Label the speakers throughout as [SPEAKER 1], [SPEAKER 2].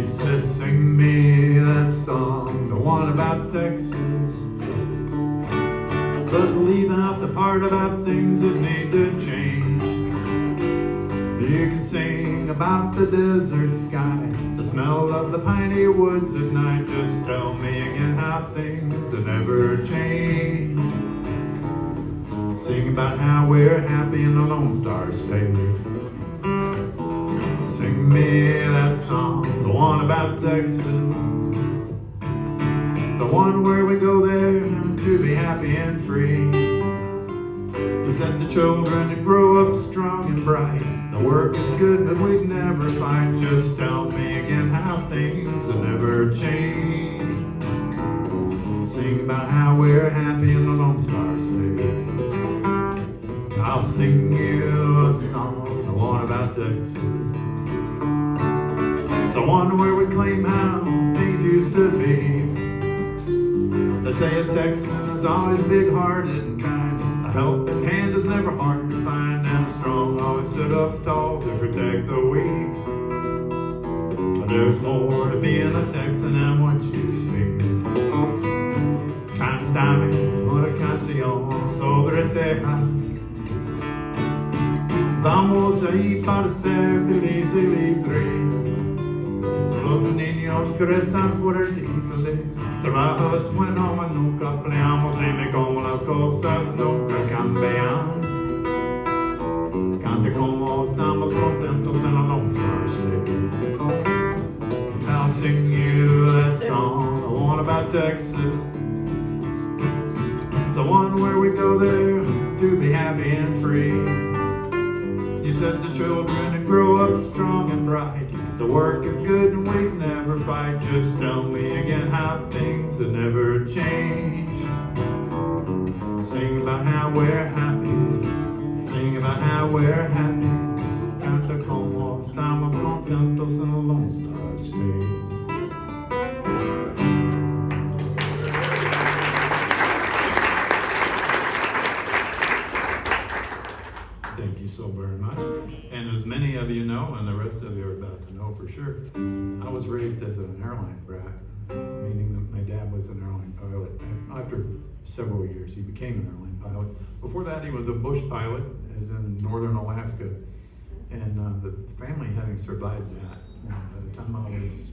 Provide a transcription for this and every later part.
[SPEAKER 1] said, sing me that song, the one about Texas, but leave out the part about things that need to change. You can sing about the desert sky, the smell of the piney woods at night. Just tell me again how things have never changed. Sing about how we're happy in the Lone Star State. Sing me that song, the one about Texas, the one where we go there to be happy and free. We send the children to grow up strong and bright. The work is good, but we'd never fight. Just tell me again how things have never changed. Sing about how we're happy in the Lone Star State. I'll sing you a song, the one about Texas, the one where we claim how things used to be. They say a Texan is always big-hearted and kind. A helping hand is never hard to find, and a strong always stood up tall to protect the weak. But there's more to being a Texan than what you speak. Cántame una canción sobre Texas. Vamos ahí para ser feliz y libre. Los niños crecen fuertes y felices. Trabajo es bueno y nunca peleamos. Dime cómo las cosas nunca cambian. Cante como estamos contentos en la Lone Star State. I'll sing you that song, the one about Texas, the one where we go there to be happy and free. You said the children to grow up strong and bright. The work is good and we'd never fight. Just tell me again how things have never changed. Sing about how we're happy. Sing about how we're happy. Canta como estamos contentos en la Lone Star State. Thank you so very much. And as many of you know, and the rest of you are about to know for sure, I was raised as an airline brat, meaning that my dad was an airline pilot. After several years, he became an airline pilot. Before that, he was a bush pilot, as in northern Alaska. And the family having survived that, by the time I was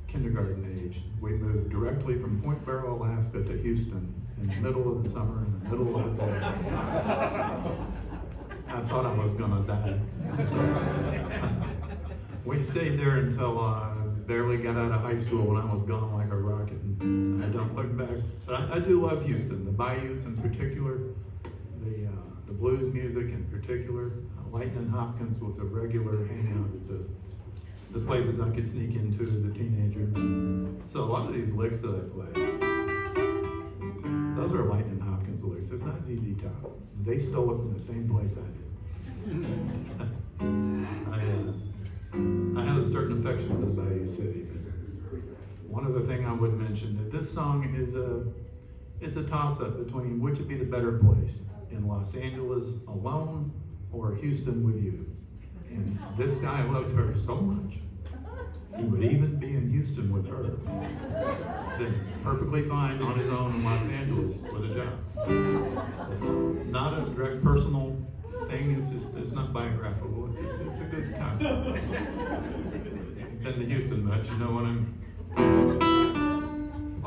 [SPEAKER 1] kindergarten age, we moved directly from Point Barrow, Alaska to Houston in the middle of the summer, in the middle of the day. I thought I was gonna die. We stayed there until I barely got out of high school when I was gone like a rocket, and I don't look back. But I do love Houston, the bayous in particular, the blues music in particular. Lightnin' Hopkins was a regular hangout at the places I could sneak into as a teenager. So a lot of these licks that I play, those are Lightnin' Hopkins licks. It's not ZZ Top. They stole it from the same place I did. I had a certain affection for the Bayou City. But one other thing I would mention, that this song is it's a toss-up between which would be the better place, in Los Angeles alone or Houston with you. And this guy loves her so much, he would even be in Houston with her. Then perfectly fine on his own in Los Angeles with a job. Not a direct personal thing, it's not biographical, it's a good concept. Been to Houston much, you know what I'm...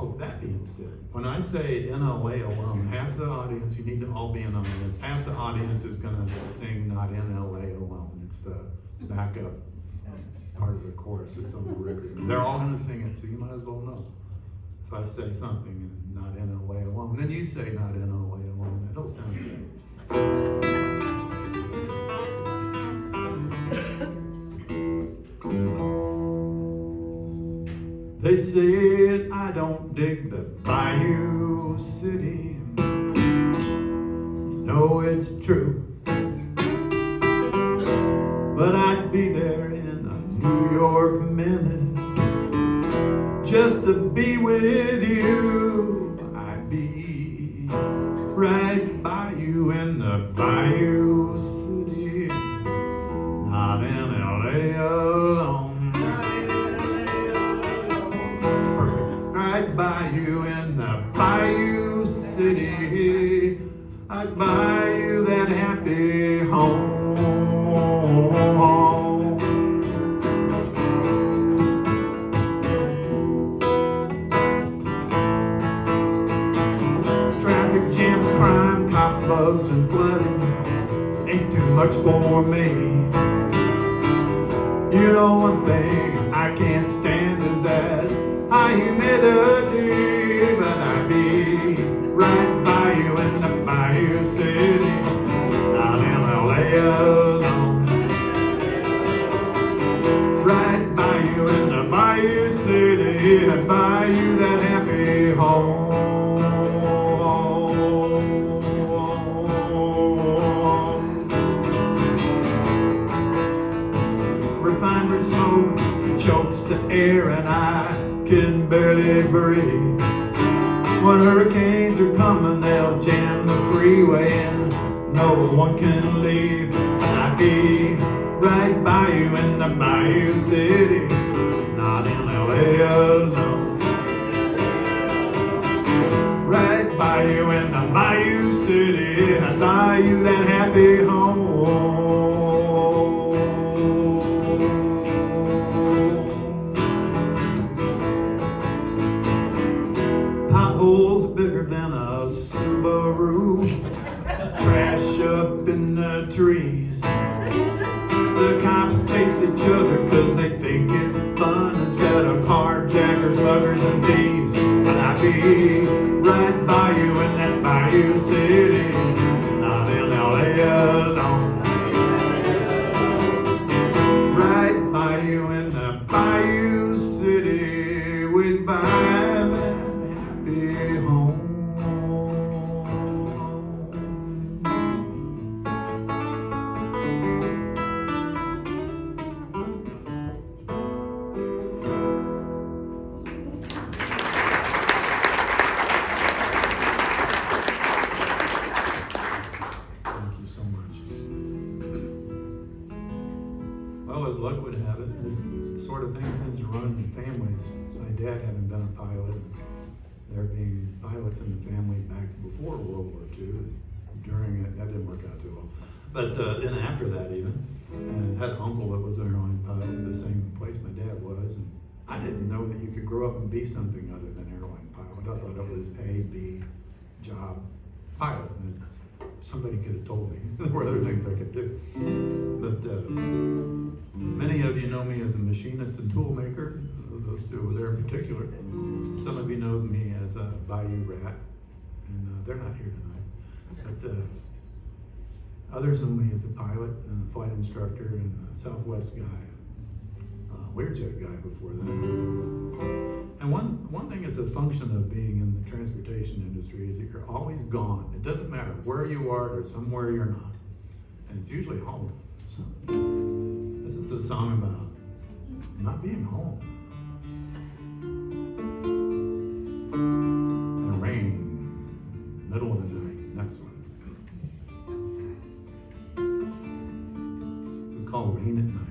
[SPEAKER 1] Oh, that being said, when I say in LA alone, half the audience, you need to all be in on this, half the audience is gonna sing not in LA alone. It's the backup part of the chorus, it's on the record. They're all gonna sing it, so you might as well know. If I say something and not in LA alone, then you say not in LA alone, it'll sound good. They said I don't dig the Bayou City. No, it's true. But I'd be there in a New York minute just to be with you. I'd be right by you in the Bayou City, not in LA alone. Traffic jams, crime, cop bugs, and flooding ain't too much for me. You know one thing I can't stand is that high humidity, but I'd be right by you in the Bayou City, not in LA alone. Right by you in the Bayou City, I'd buy you that happy home. Refinery smoke chokes the air and I can barely breathe. When hurricanes are coming, they'll jam the freeway and no one can leave. I'd be right by you in the Bayou City, not in LA alone. Right by you in the Bayou City, I'd buy you that happy home. Potholes bigger than a Subaru, trash up in the trees. The cops chase each other cause they think it's fun instead of carjackers, muggers, and thieves. But I'd be right by you in that Bayou City, not in LA alone. Right by you in the Bayou City, we'd buy that happy home. Thank you so much. Well, as luck would have it, this sort of thing tends to run in families. My dad having been a pilot, and there being pilots in the family back before World War II. During it, that didn't work out too well. But then after that even, and had an uncle that was an airline pilot at the same place my dad was. And I didn't know that you could grow up and be something other than airline pilot. I thought it was A, B, job, pilot. And somebody could have told me there were other things I could do. But many of you know me as a machinist and tool maker, those two over there in particular. Some of you know me as a Bayou Rat, and they're not here tonight. But others know me as a pilot and a flight instructor and a Southwest guy, Learjet guy before that. And one thing that's a function of being in the transportation industry is that you're always gone. It doesn't matter where you are, there's somewhere you're not. And it's usually home. So this is a song about not being home. And rain, middle of the night, that's one. It's called Rain at Night.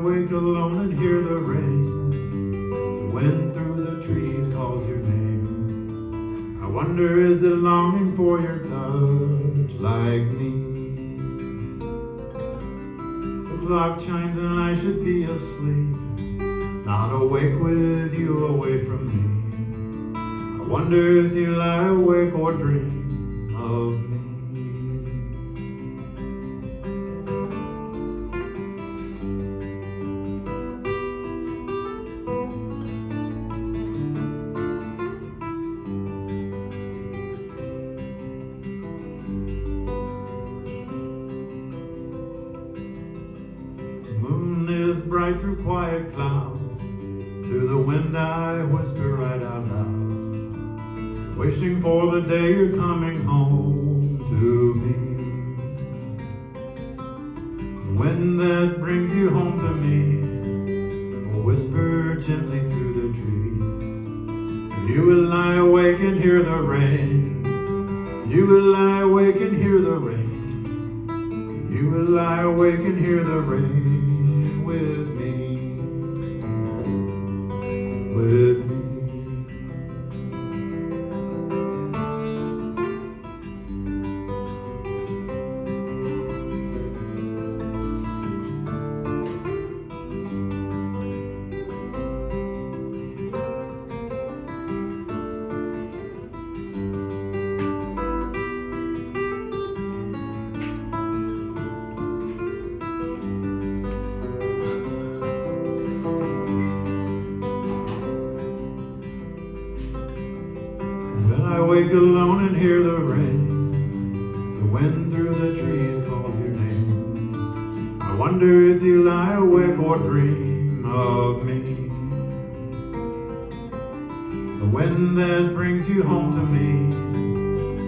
[SPEAKER 1] Wake alone and hear the rain. The wind through the trees calls your name. I wonder, is it longing for your touch like me? The clock chimes and I should be asleep, not awake with you away from me. I wonder if you lie awake or dream of me. Bright through quiet clouds, to the wind I whisper right out loud, wishing for the day you're coming home to me. The wind that brings you home to me will whisper gently through the trees, and you will lie awake and hear the rain. You will lie awake and hear the rain. You will lie awake and hear the rain. With me, with me. I wake alone and hear the rain. The wind through the trees calls your name. I wonder if you lie awake or dream of me. The wind that brings you home to me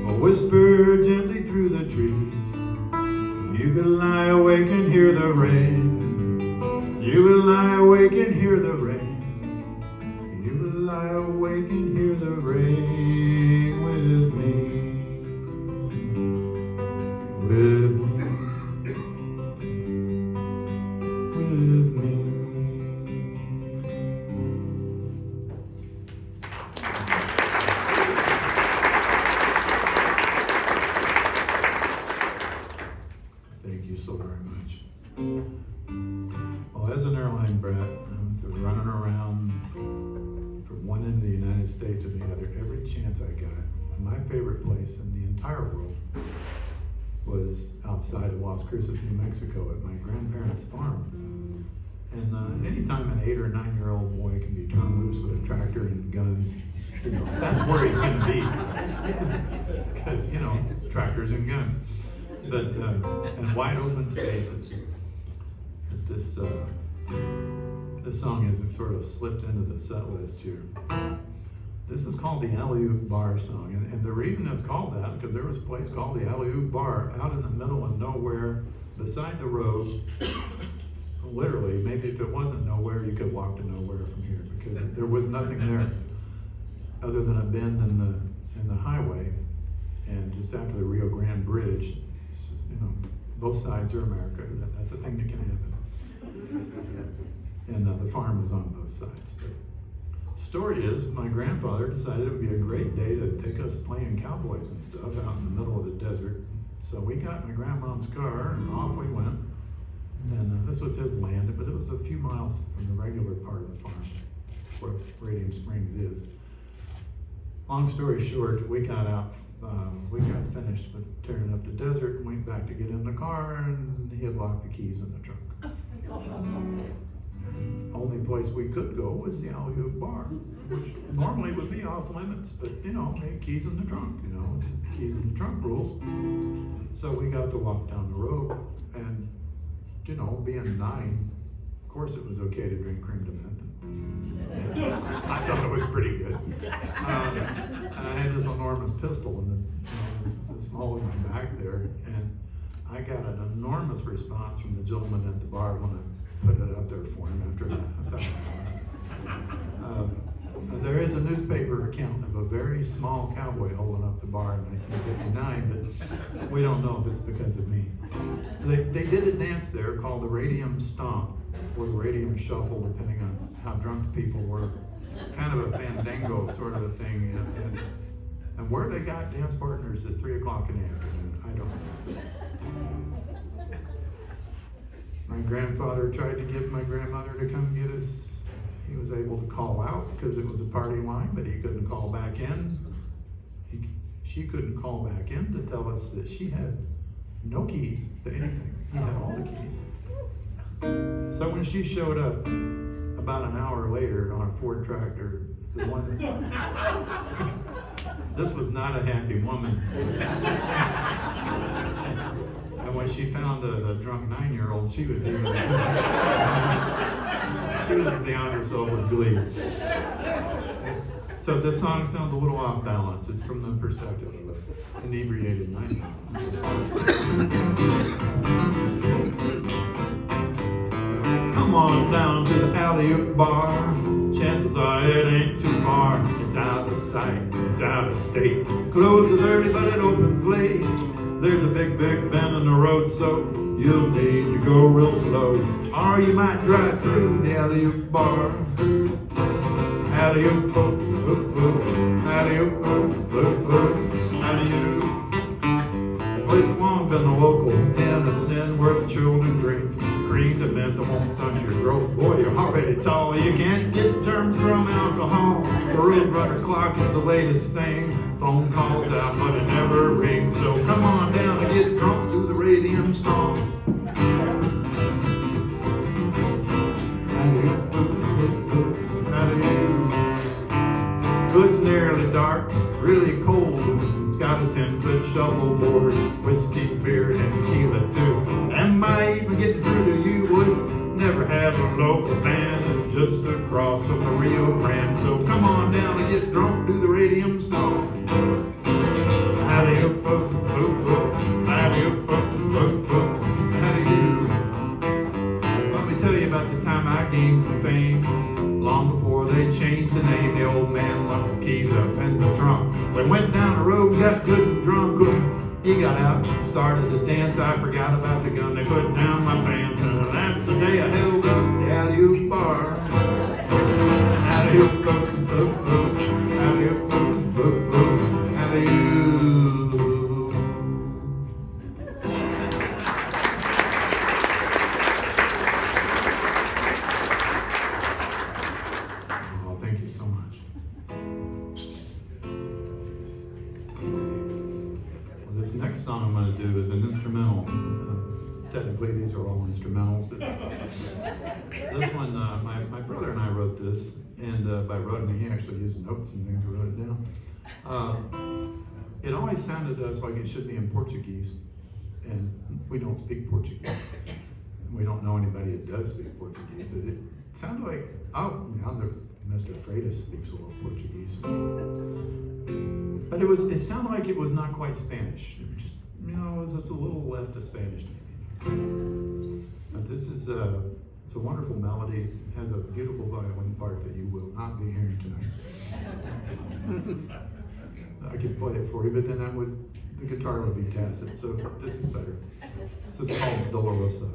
[SPEAKER 1] will whisper gently through the trees. You can lie awake and hear the rain. You will lie awake and hear the rain. You will lie awake and hear the rain with me. With me. With me. Thank you so very much. Well, as an airline brat, I was running around from one end of the United States to the other every chance I got. And my favorite place in the entire world was outside of Las Cruces, New Mexico, at my grandparents' farm. And anytime an 8 or 9-year-old boy can be turned loose with a tractor and guns, you know, that's where he's going to be. Because, you know, tractors and guns. But, and wide open spaces. But this song has sort of slipped into the set list here. This is called the Alley-Oop Bar song. And the reason it's called that, because there was a place called the Alley-Oop Bar out in the middle of nowhere, beside the road. Literally, maybe if it wasn't nowhere, you could walk to nowhere from here, because there was nothing there other than a bend in the highway, and just after the Rio Grande Bridge. You know, both sides are America. That's a thing that can happen. And the farm was on both sides. But the story is, my grandfather decided it would be a great day to take us playing cowboys and stuff out in the middle of the desert. So we got my grandmom's car and off we went. And this was his land, but it was a few miles from the regular part of the farm, where Radium Springs is. Long story short, we got out, we got finished with tearing up the desert and went back to get in the car, and he had locked the keys in the trunk. Only place we could go was the Alley-Oop Bar, which normally would be off limits, but you know, hey, keys in the trunk, you know, it's keys in the trunk rules. So we got to walk down the road, and you know, being 9, of course it was okay to drink cream de menthe. I thought it was pretty good. And I had this enormous pistol in the small of my back there, and I got an enormous response from the gentleman at the bar when I put it up there for him after about an hour. There is a newspaper account of a very small cowboy holding up the bar in 1959, but we don't know if it's because of me. They did a dance there called the Radium Stomp, or the Radium Shuffle, depending on how drunk the people were. It's kind of a fandango sort of a thing. And where they got dance partners at 3 o'clock in the afternoon, I don't know. My grandfather tried to get my grandmother to come get us. He was able to call out because it was a party line, but he couldn't call back in. she couldn't call back in to tell us that she had no keys to anything. He had all the keys. So when she showed up about an hour later on a Ford tractor, the one, this was not a happy woman. And when she found a drunk 9-year-old, she was even, she was beyond herself with glee. So this song sounds a little off balance. It's from the perspective of an inebriated 9-year-old. Come on down to the alley-oop bar. Chances are it ain't too far. It's out of sight, it's out of state. Closes early but it opens late. There's a big bend in the road, so you'll need to go real slow. Or you might drive through the alley-oop bar. Alley-oop, oop, oop, oop. Alley-oop, oop, oop, oop. Alley-oop. Well, it's long been the local and a sin where the children drink. Cream to mint that won't stunt your growth. Boy, you're already tall. You can't get germs from alcohol. The Roadrunner clock is the latest thing. Phone calls out, but it never rings. So come on down and get drunk, do the radium strong. It's nearly dark, really cold. It's got a 10-foot shuffleboard, whiskey, beer, and tequila too. Am I even getting through to you? Woods never have a local band. It's just across from the Rio Grande. So come on down and get drunk, do the radium song. Alley-oop, oop, oop, oop. Alley-oop, oop, oop, oop. Alley-oop. Let me tell you about the time I gained some fame. Long before they changed the name, the old man left his keys up in the trunk. We went down the road, got good and drunk. He got out, started to dance. I forgot about the gun, they put down my pants. And that's the day I held up the alley-oop bar. Alley-oop, oop, oop, oop. Alley-oop, oop, oop, oop. Alley-oop. This next song I'm going to do is an instrumental. Technically, these are all instrumentals, but this one, my brother and I wrote this, and by wrote, I mean, he actually used notes and things, we wrote it down. It always sounded to us like it should be in Portuguese, and we don't speak Portuguese. We don't know anybody that does speak Portuguese, but it sounded like, oh, now Mr. Freitas speaks a little Portuguese. But it sounded like it was not quite Spanish. It just, it was just a little left of Spanish to me. But this is it's a wonderful melody. It has a beautiful violin part that you will not be hearing tonight. I could play it for you, but then the guitar would be tacit. So this is better. This is called Dolorosa.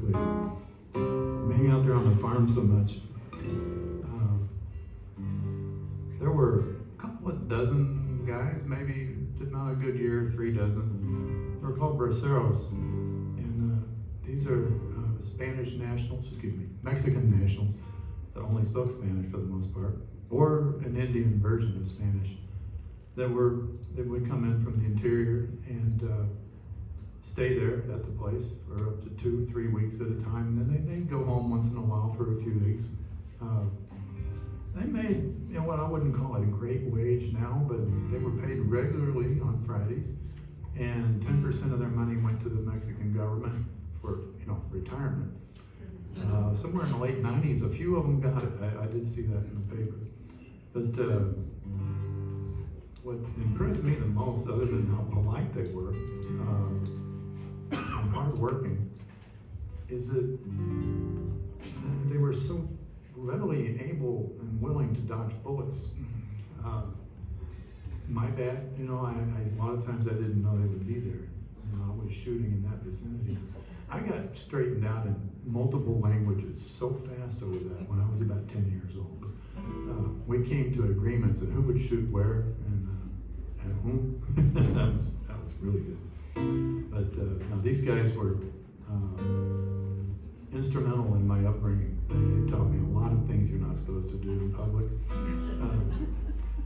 [SPEAKER 1] quickly. Being out there on the farm so much, there were a couple of dozen guys, maybe not a good year, 3 dozen. They were called braceros, and these are Spanish nationals, Mexican nationals that only spoke Spanish for the most part, or an Indian version of Spanish that would come in from the interior and stay there at the place for up to 2-3 weeks at a time. And then they'd go home once in a while for a few weeks. They made, what I wouldn't call it a great wage now, but they were paid regularly on Fridays, and 10% of their money went to the Mexican government for, retirement. Somewhere in the late 90s, a few of them got it. I did see that in the paper. But what impressed me the most, other than how polite they were and hardworking, is that they were so readily able and willing to dodge bullets. My bad, a lot of times I didn't know they would be there. I was shooting in that vicinity. I got straightened out in multiple languages so fast over that when I was about 10 years old. We came to agreements on who would shoot where and whom. that was really good. But no, these guys were instrumental in my upbringing. They taught me a lot of things you're not supposed to do in public.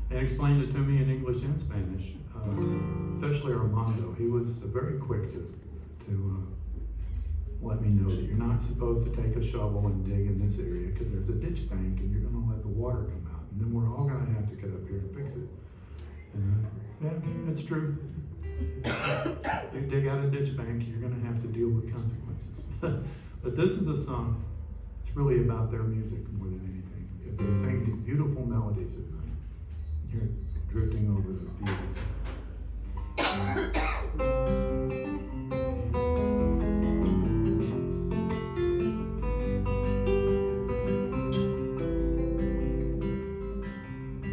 [SPEAKER 1] They explained it to me in English and Spanish, especially Armando. He was very quick to let me know that you're not supposed to take a shovel and dig in this area because there's a ditch bank and you're going to let the water come out. And then we're all going to have to get up here and fix it. And yeah, it's true. You dig out a ditch bank, you're going to have to deal with consequences. But this is a song, it's really about their music more than anything, because they sang these beautiful melodies at night. You're drifting over the fields.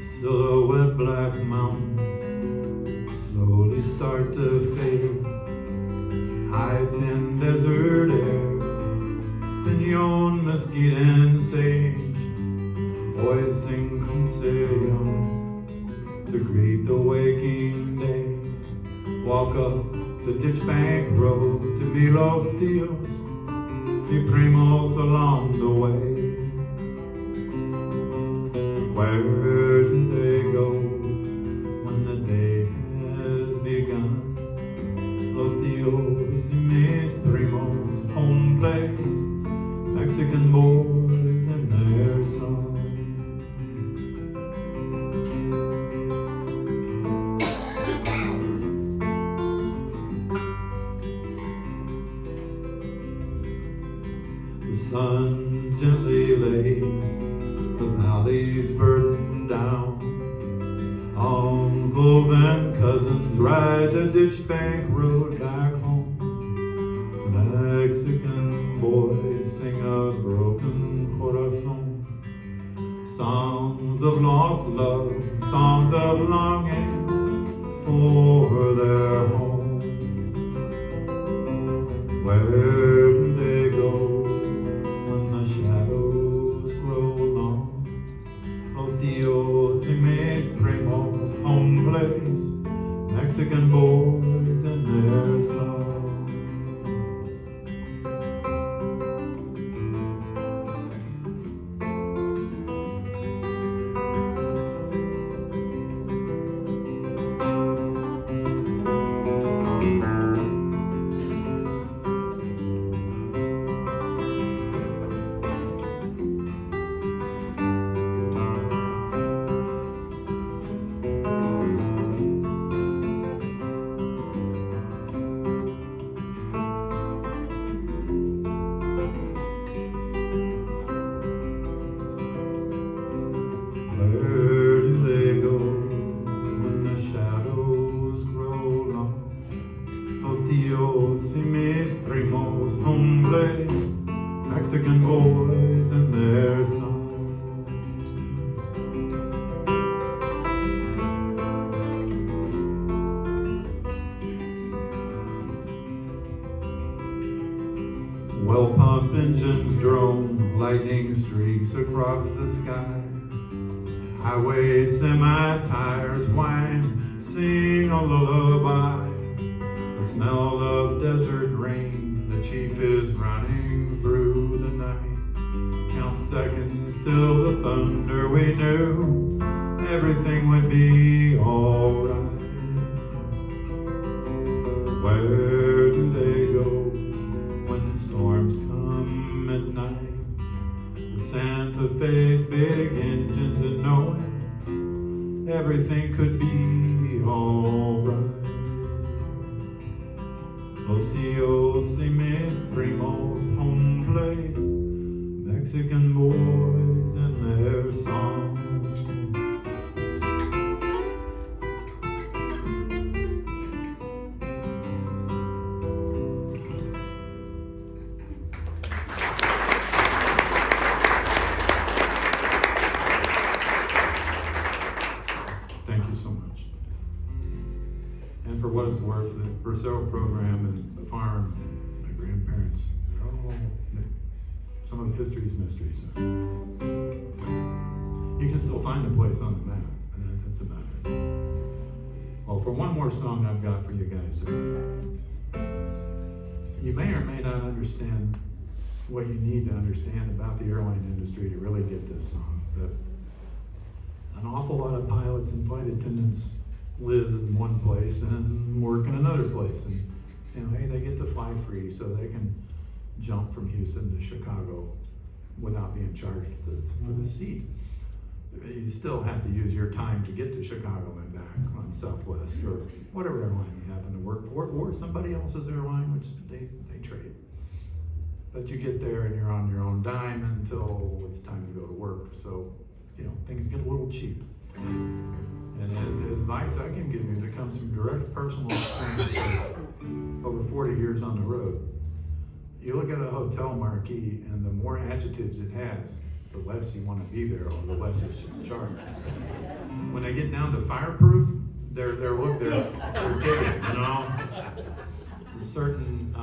[SPEAKER 1] Silhouette black mountains slowly start to fade. High thin desert air, pinon, mesquite and sage. Boys sing canciones to greet the waking day. Walk up the ditch bank road to be Los Tios, be primos along the way. Where do they go when the day has begun? Los Tios y mis primos, home place, Mexican boys and their song. The sun gently lays the valleys burdened down. Uncles and cousins ride the ditch bank road back home. Mexican boys sing a broken corazon. Songs of lost love, songs of longing for their home. Where do they go when the shadows grow long? Los Tios y mis primos, home place, Mexican boys and their song. Mexican boys and their songs. Well, pump engines drone, lightning streaks across the sky. Highway semi-tires whine, sing a lullaby. The smell of desert rain, the chief is running through the night. Count seconds till the thunder, we knew everything would be alright. Where do they go when storms come at night? The Santa Fe's big engines and knowing everything could be alright. Los Tios y mis primos, home place, Mexican boys and their songs. Thank you so much. And for what it's worth, the Purcell program and the farm, my grandparents, they're all some of history's mysteries. You can still find the place on the map, and that's about it. Well, for one more song I've got for you guys today. You may or may not understand what you need to understand about the airline industry to really get this song. But an awful lot of pilots and flight attendants live in one place and work in another place, and hey, they get to fly free, so they can jump from Houston to Chicago without being charged for the seat. You still have to use your time to get to Chicago and back on Southwest or whatever airline you happen to work for, or somebody else's airline, which they trade. But you get there and you're on your own dime until it's time to go to work. So, things get a little cheap. And as advice I can give you that comes from direct personal experience of over 40 years on the road, you look at a hotel marquee and the more adjectives it has, the less you want to be there or the less it should charge. When they get down to fireproof, they're digging, A certain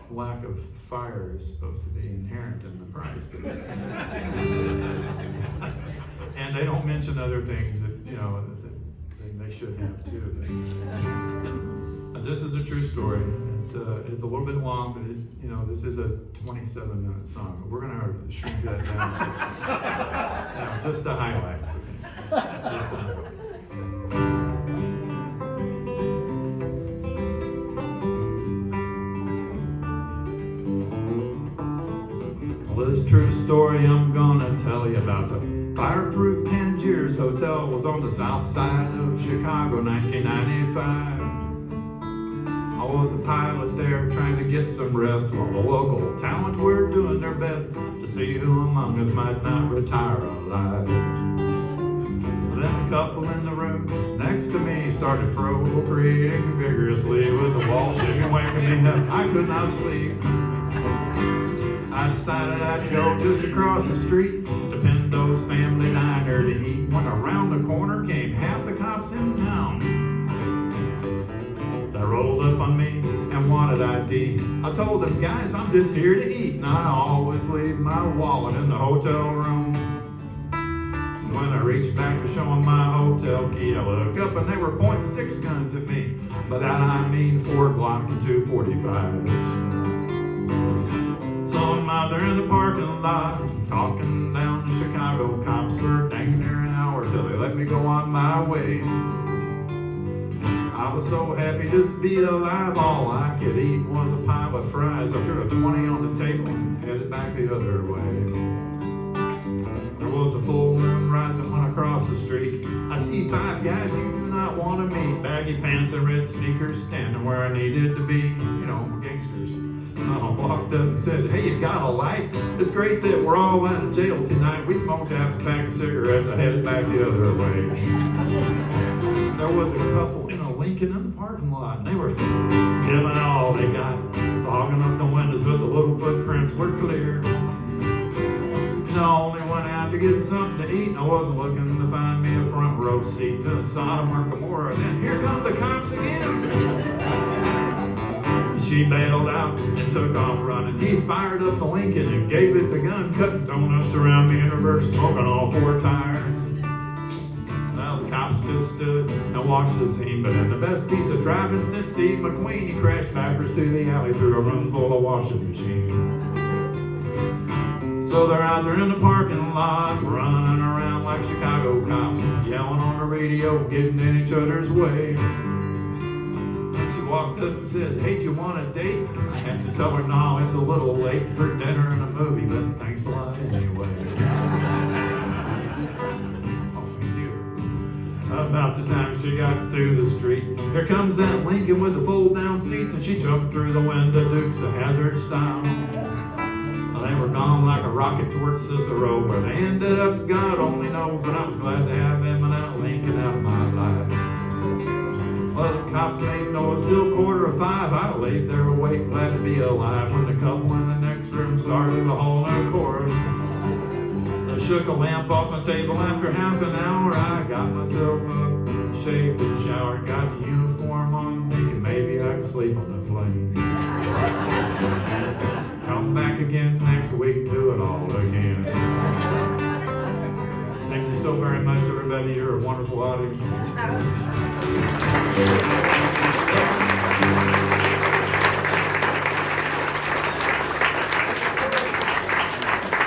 [SPEAKER 1] lack of fire is supposed to be inherent in the price. And they don't mention other things that, they should have too. This is a true story. It's a little bit long, but this is a 27-minute song. But we're going to shrink that down. Just the highlights. Okay? Just the highlights. Well, this true story I'm gonna tell you about. The fireproof Tangiers Hotel was on the south side of Chicago, 1995. I was a pilot there trying to get some rest while the local talent were doing their best to see who among us might not retire alive. Then a couple in the room next to me started procreating vigorously with the wall shaking, waking me up. I could not sleep. I decided I'd go just across the street to Pindo's Family Diner to eat, when around the corner came half the cops in town. They rolled up on me and wanted ID. I told them, guys, I'm just here to eat, and I always leave my wallet in the hotel room. When I reached back to show them my hotel key, I look up and they were pointing 6 guns at me. By that I mean 4 Glocks and 2 45s. So I'm out there in the parking lot, talking down to Chicago cops for dang near an hour till they let me go on my way. I was so happy just to be alive. All I could eat was a pile of fries. I threw a 20 on the table and headed back the other way. There was a full moon rising when I crossed the street. I see 5 guys you do not want to meet, baggy pants and red sneakers, standing where I needed to be. Gangsters. So I walked up and said, hey, you got a light? It's great that we're all out of jail tonight. We smoked half a pack of cigarettes. I headed back the other way. There was a couple in a Lincoln in the parking lot, and they were giving all they got, fogging up the windows, but the little footprints were clear. I only went out to get something to eat, and I wasn't looking to find me a front row seat to Sodom or Gomorrah. Then here come the cops again. She bailed out and took off running. He fired up the Lincoln and gave it the gun, cutting donuts around me in reverse, smoking all 4 tires. Well, the cops just stood and watched the scene, but then the best piece of driving since Steve McQueen, he crashed backwards to the alley through a room full of washing machines. So they're out there in the parking lot, running around like Chicago cops, yelling on the radio, getting in each other's way. She walked up and said, "Hey, do you want a date?" I had to tell her, "No, it's a little late for dinner and a movie, but thanks a lot anyway." About the time she got to the street, here comes that Lincoln with the fold-down seats, and she jumped through the window, Dukes of Hazzard style. They were gone like a rocket towards Cicero. Where they ended up, God only knows, but I was glad to have him and that Lincoln out of my life. Well, the cops made noise till 4:45. I laid there awake, glad to be alive, when the couple in the next room started a whole new chorus. I shook a lamp off my table after half an hour. I got myself up, shaved and showered, got the uniform on, thinking maybe I could sleep on the plane. Come back again next week, do it all again. Thank you so very much, everybody. You're a wonderful audience.